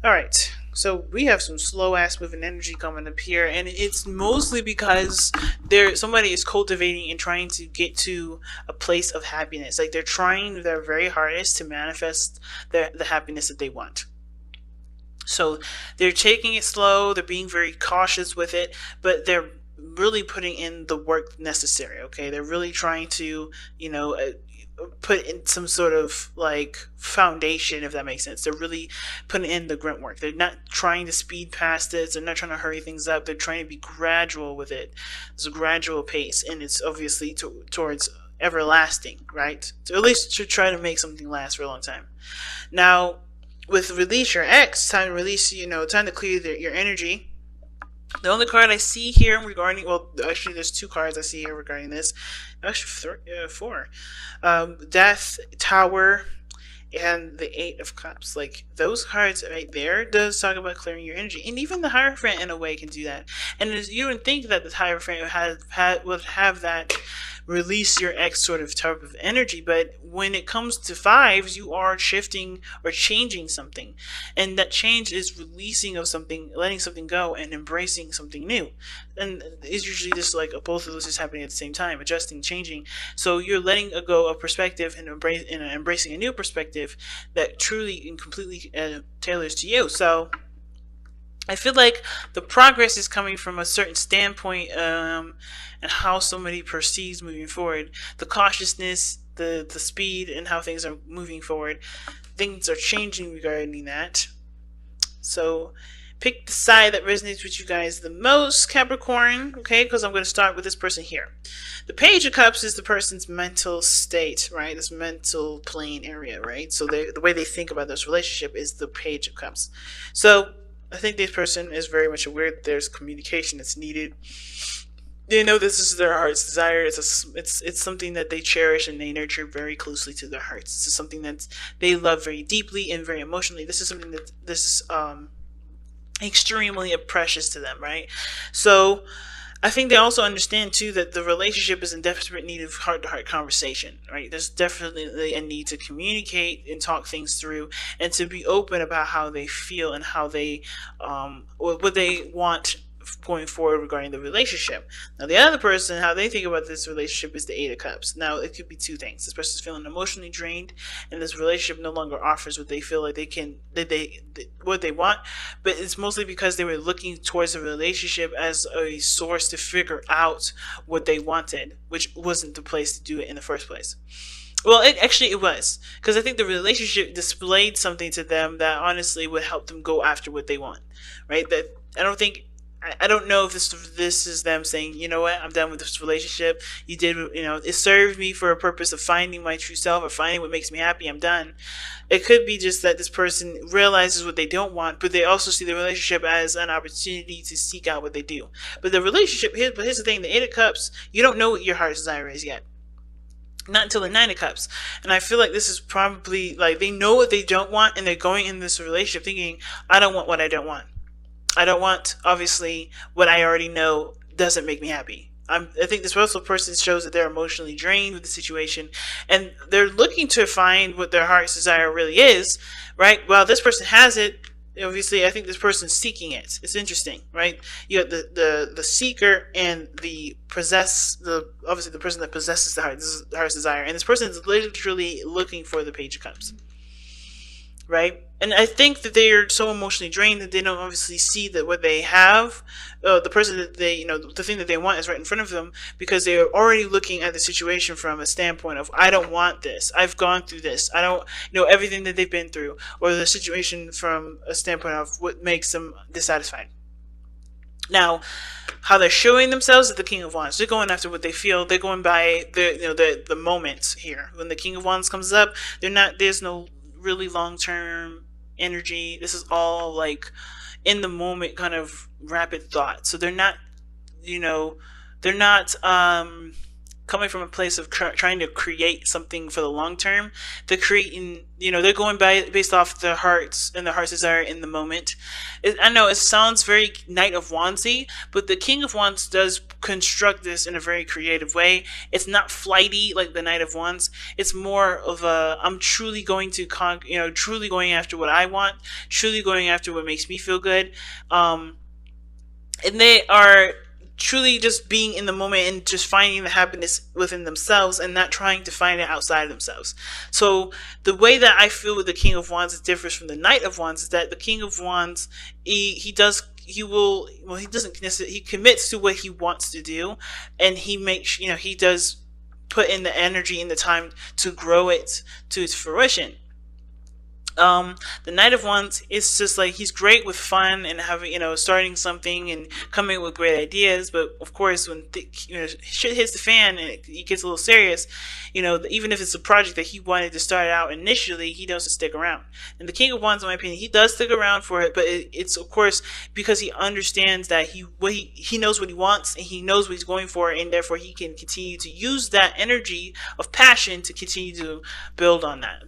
All right. So we have some slow ass moving energy coming up here, and it's mostly because somebody is cultivating and trying to get to a place of happiness. Like they're trying their very hardest to manifest the happiness that they want. So they're taking it slow, they're being very cautious with it, but they're really putting in the work necessary, okay? They're really trying to, you know, put in some sort of like foundation, if that makes sense. They're really putting in the grunt work. They're not trying to speed past this, they're not trying to hurry things up. They're trying to be gradual with it. It's a gradual pace, and it's obviously towards everlasting, right? So at least to try to make something last for a long time. Now, with release your ex, time to release, time to clear your energy. The only card I see here regarding, well, actually, there's two cards I see here regarding this. Actually, four. Death, Tower, and the Eight of Cups. Like, those cards right there does talk about clearing your energy. And even the Hierophant, in a way, can do that. And you would think that the Hierophant would have that release your ex type of energy, but when it comes to fives, you are shifting or changing something, and that change is releasing of something, letting something go, and embracing something new. And it's usually just like both of those is happening at the same time, adjusting, changing. So you're letting go of perspective and embracing a new perspective that truly and completely tailors to you. So I feel like the progress is coming from a certain standpoint, and how somebody perceives moving forward. The cautiousness, the speed, and how things are moving forward. Things are changing regarding that. So pick the side that resonates with you guys the most, Capricorn, okay? Because I'm going to start with this person here. The Page of Cups is the person's mental state, right? This mental plane area, right? So the way they think about this relationship is the Page of Cups. So I think this person is very much aware that there's communication that's needed. They know this is their heart's desire. It's something that they cherish and they nurture very closely to their hearts. This is something that they love very deeply and very emotionally. This is something that this is extremely precious to them, right? So I think they also understand too that the relationship is in desperate need of heart-to-heart conversation, right? There's definitely a need to communicate and talk things through, and to be open about how they feel and how they, what they want going forward regarding the relationship. Now, the other person, how they think about this relationship is the Eight of Cups. Now, it could be two things. This person's feeling emotionally drained, and this relationship no longer offers what they feel like what they want. But it's mostly because they were looking towards a relationship as a source to figure out what they wanted, which wasn't the place to do it in the first place. Well, it was, because I think the relationship displayed something to them that honestly would help them go after what they want, right? That I don't think I don't know if this is them saying, you know what, I'm done with this relationship. You did, it served me for a purpose of finding my true self or finding what makes me happy. I'm done. It could be just that this person realizes what they don't want, but they also see the relationship as an opportunity to seek out what they do. But the relationship, here's the thing: the Eight of Cups, you don't know what your heart's desire is yet. Not until the Nine of Cups. And I feel like this is probably like they know what they don't want, and they're going in this relationship thinking, I don't want what I don't want. I don't want, obviously, what I already know doesn't make me happy. I think this also person shows that they're emotionally drained with the situation, and they're looking to find what their heart's desire really is, right? Well, this person has it. Obviously, I think this person's seeking it. It's interesting, right? You got the seeker and obviously the person that possesses the heart's desire, and this person is literally looking for the Page of Cups, right? And I think that they are so emotionally drained that they don't obviously see that what they have, the person that the thing that they want is right in front of them, because they are already looking at the situation from a standpoint of, I don't want this. I've gone through this. I don't know everything that they've been through, or the situation from a standpoint of what makes them dissatisfied. Now, how they're showing themselves is the King of Wands. They're going after what they feel. They're going by the moment here. When the King of Wands comes up, there's no really long-term energy. This is all like in the moment kind of rapid thought. So they're not coming from a place of trying to create something for the long term. They're creating, they're going based off their hearts and their heart's desire in the moment. I know it sounds very Knight of Wandsy, but the King of Wands does construct this in a very creative way. It's not flighty like the Knight of Wands. It's more of a, I'm truly going to truly going after what I want, truly going after what makes me feel good. And they are truly just being in the moment and just finding the happiness within themselves and not trying to find it outside of themselves. So the way that I feel with the King of Wands differs from the Knight of Wands is that the King of Wands, he doesn't necessarily, he commits to what he wants to do, and he makes, he does put in the energy and the time to grow it to its fruition. The Knight of Wands is just like, he's great with fun and having, starting something and coming up with great ideas. But of course, when shit hits the fan and it gets a little serious, even if it's a project that he wanted to start out initially, he doesn't stick around. And the King of Wands, in my opinion, he does stick around for it, but it's of course because he understands that he knows what he wants and he knows what he's going for, and therefore he can continue to use that energy of passion to continue to build on that.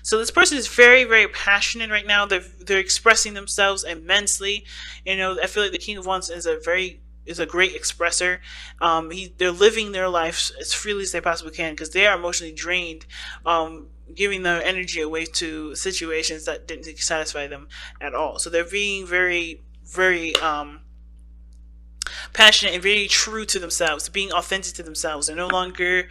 So this person is very, very passionate right now. They're expressing themselves immensely. I feel like the King of Wands is a great expresser. They're living their life as freely as they possibly can because they are emotionally drained, giving their energy away to situations that didn't satisfy them at all. So they're being very, very passionate and very true to themselves, being authentic to themselves. They're no longer,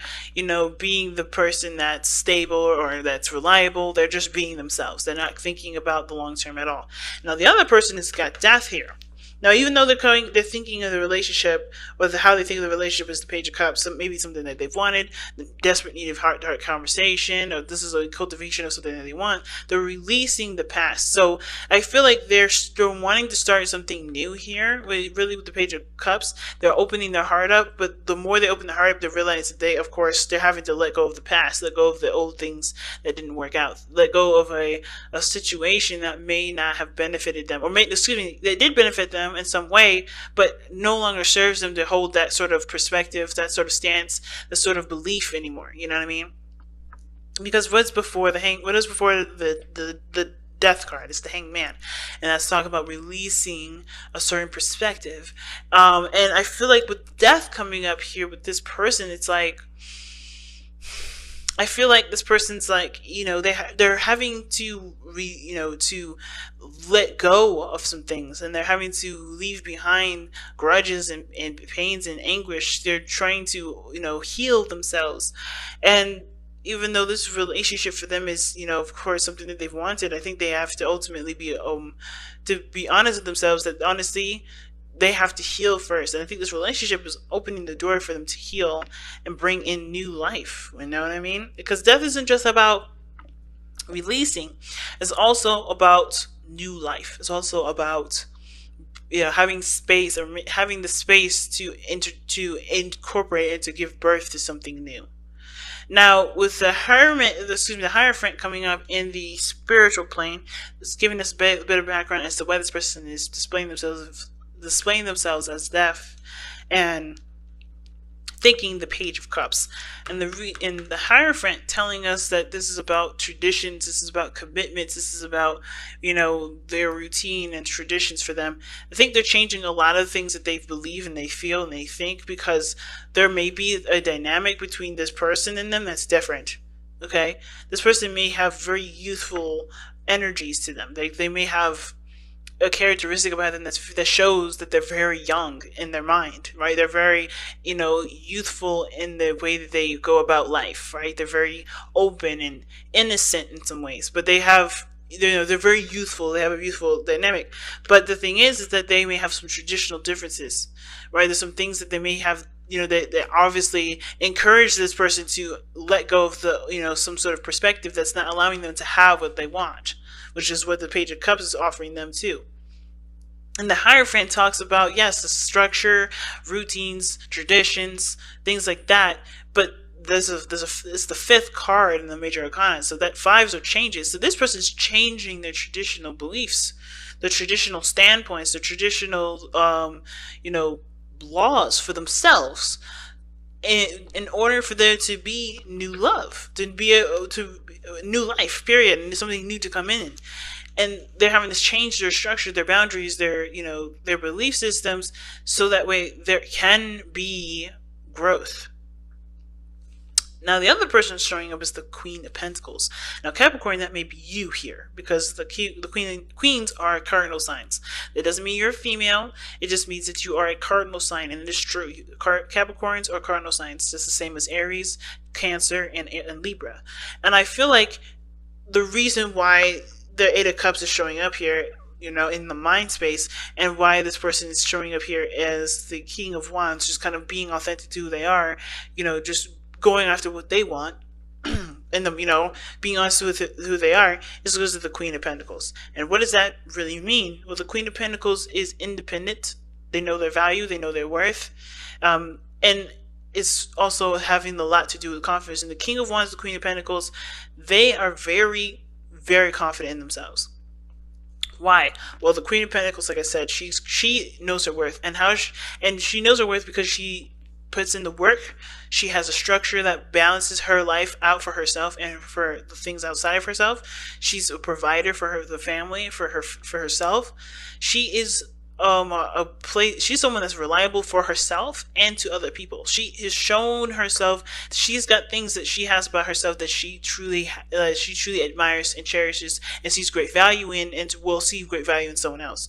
being the person that's stable or that's reliable. They're just being themselves. They're not thinking about the long term at all. Now the other person has got death here. Now, even though they're thinking of the relationship, or how they think of the relationship is the Page of Cups, maybe something that they've wanted, the desperate need of heart-to-heart conversation, or this is a cultivation of something that they want, they're releasing the past. So I feel like they're wanting to start something new here, really with the Page of Cups. They're opening their heart up, but the more they open their heart up, they realize that they're having to let go of the past, let go of the old things that didn't work out, let go of a situation that may not have benefited them, or that did benefit them in some way, but no longer serves them to hold that sort of perspective, that sort of stance, that sort of belief anymore. You know what I mean? Because what is before the death card? It's the Hanged Man, and that's talking about releasing a certain perspective. And I feel like with death coming up here with this person, it's like, I feel like this person's like, they're having to to let go of some things, and they're having to leave behind grudges and pains and anguish. They're trying to, heal themselves. And even though this relationship for them is, of course, something that they've wanted, I think they have to ultimately be honest with themselves that honestly, they have to heal first. And I think this relationship is opening the door for them to heal and bring in new life. You know what I mean? Because death isn't just about releasing. It's also about new life. It's also about having space, or having the space to incorporate and to give birth to something new. Now, with the Hierophant coming up in the spiritual plane, it's giving us a bit of background as to why this person is displaying themselves as deaf and thinking the Page of Cups, and the Hierophant telling us that this is about traditions, this is about commitments, this is about their routine and traditions for them. I think they're changing a lot of things that they believe and they feel and they think, because there may be a dynamic between this person and them that's different. Okay, this person may have very youthful energies to them. They may have a characteristic about them that shows that they're very young in their mind, right? They're very, youthful in the way that they go about life, right? They're very open and innocent in some ways, but they're very youthful. They have a youthful dynamic. But the thing is that they may have some traditional differences, right? There's some things that they may have, they obviously encourage this person to let go of the, some sort of perspective that's not allowing them to have what they want, which is what the Page of Cups is offering them too. And the Hierophant talks about, yes, the structure, routines, traditions, things like that. But it's the fifth card in the major arcana, so that fives are changes. So this person is changing their traditional beliefs, the traditional standpoints, the traditional, laws for themselves, in order for there to be new love, to be to new life, period, and something new to come in. And they're having to change their structure, their boundaries, their their belief systems, so that way there can be growth. Now the other person showing up is the Queen of Pentacles. Now Capricorn, that may be you here, because the queens are cardinal signs. That doesn't mean you're a female. It just means that you are a cardinal sign, and it is true. Capricorns are cardinal signs, just the same as Aries, Cancer, and Libra. And I feel like the reason why the Eight of Cups is showing up here, in the mind space, and why this person is showing up here as the King of Wands, just kind of being authentic to who they are, just going after what they want, and them, being honest with who they are, is because of the Queen of Pentacles. And what does that really mean? Well, the Queen of Pentacles is independent. They know their value. They know their worth. And it's also having a lot to do with confidence. And the King of Wands, the Queen of Pentacles, they are very, very confident in themselves. Why? Well, the Queen of Pentacles, like I said, she knows her worth, and she knows her worth because she puts in the work. She has a structure that balances her life out for herself and for the things outside of herself. She's a provider for the family, for herself. She is she's someone that's reliable for herself and to other people. She has shown herself. She's got things that she has about herself that she truly admires and cherishes and sees great value in, and will see great value in someone else.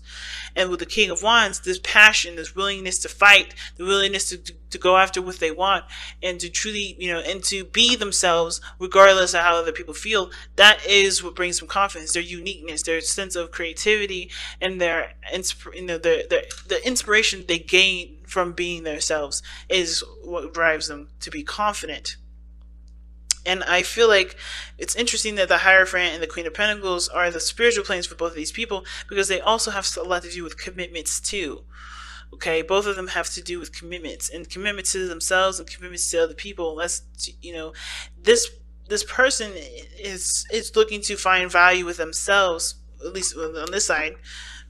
And with the King of Wands, this passion, this willingness to fight, the willingness to go after what they want, and to truly, and to be themselves regardless of how other people feel, that is what brings them confidence. Their uniqueness, their sense of creativity, and their the inspiration they gain from being themselves is what drives them to be confident. And I feel like it's interesting that the Hierophant and the Queen of Pentacles are the spiritual planes for both of these people, because they also have a lot to do with commitments too. Okay, both of them have to do with commitments, and commitments to themselves and commitments to other people. That's, this person is looking to find value with themselves, at least on this side,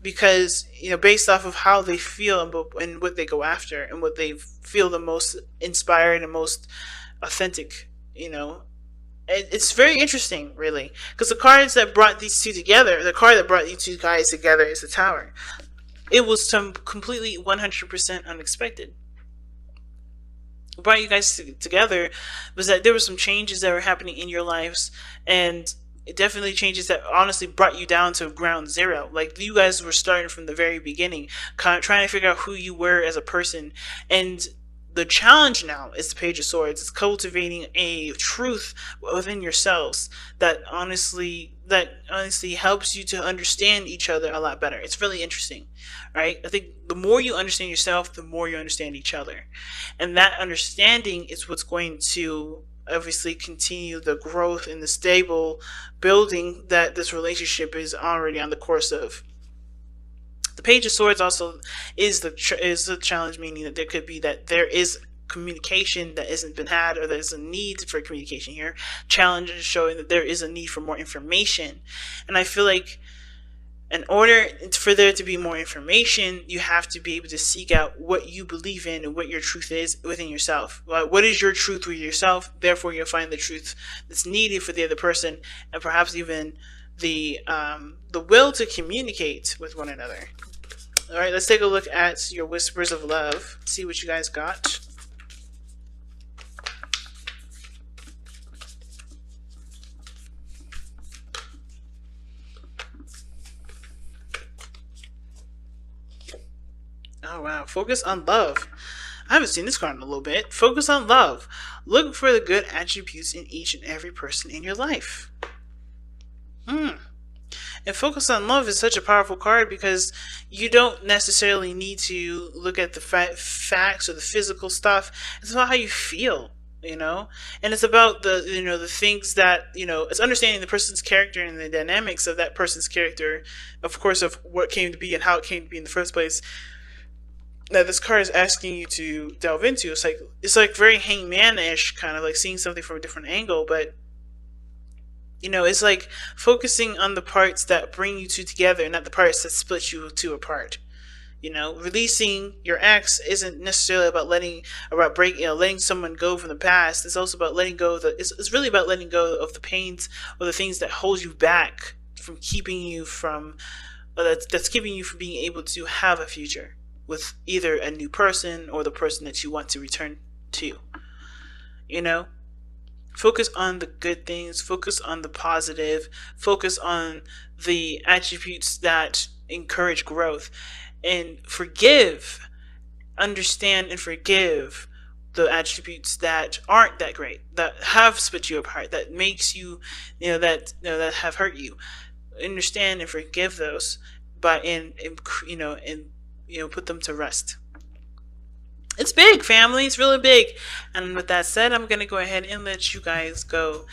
because based off of how they feel and what they go after and what they feel the most inspired and most authentic. It's very interesting, really, because the cards that brought these two together, the card that brought these two guys together is the Tower. It was some completely 100% unexpected. What brought you guys together was that there were some changes that were happening in your lives, and it definitely changes that honestly brought you down to ground zero. Like, you guys were starting from the very beginning, kind of trying to figure out who you were as a person. And the challenge now is the Page of Swords. It's cultivating a truth within yourselves that honestly helps you to understand each other a lot better. It's really interesting, right? I think the more you understand yourself, the more you understand each other. And that understanding is what's going to obviously continue the growth and the stable building that this relationship is already on the course of. The Page of Swords also is the challenge, meaning that there is communication that hasn't been had, or there's a need for communication here. Challenge is showing that there is a need for more information. And I feel like in order for there to be more information, you have to be able to seek out what you believe in and what your truth is within yourself. What is your truth with yourself? Therefore, you'll find the truth that's needed for the other person, and perhaps even the will to communicate with one another. All right, let's take a look at your whispers of love. See what you guys got. Oh wow, focus on love. I haven't seen this card in a little bit. Focus on love. Look for the good attributes in each and every person in your life. And focus on love is such a powerful card, because you don't necessarily need to look at the facts or the physical stuff. It's about how you feel, and it's about the things that, it's understanding the person's character and the dynamics of that person's character, of course, of what came to be and how it came to be in the first place, that this card is asking you to delve into. It's like very hangman-ish, kind of like seeing something from a different angle, but it's like focusing on the parts that bring you two together, not the parts that split you two apart. Releasing your ex isn't necessarily about letting someone go from the past. It's also about letting go of it's really about letting go of the pains or the things that hold you back from keeping you from that's keeping you from being able to have a future with either a new person or the person that you want to return to. You know, focus on the good things, focus on the positive, focus on the attributes that encourage growth, and understand and forgive the attributes that aren't that great, that have split you apart, that makes you, that have hurt you. Understand and forgive those, but put them to rest. It's big, family. It's really big. And with that said, I'm going to go ahead and let you guys go.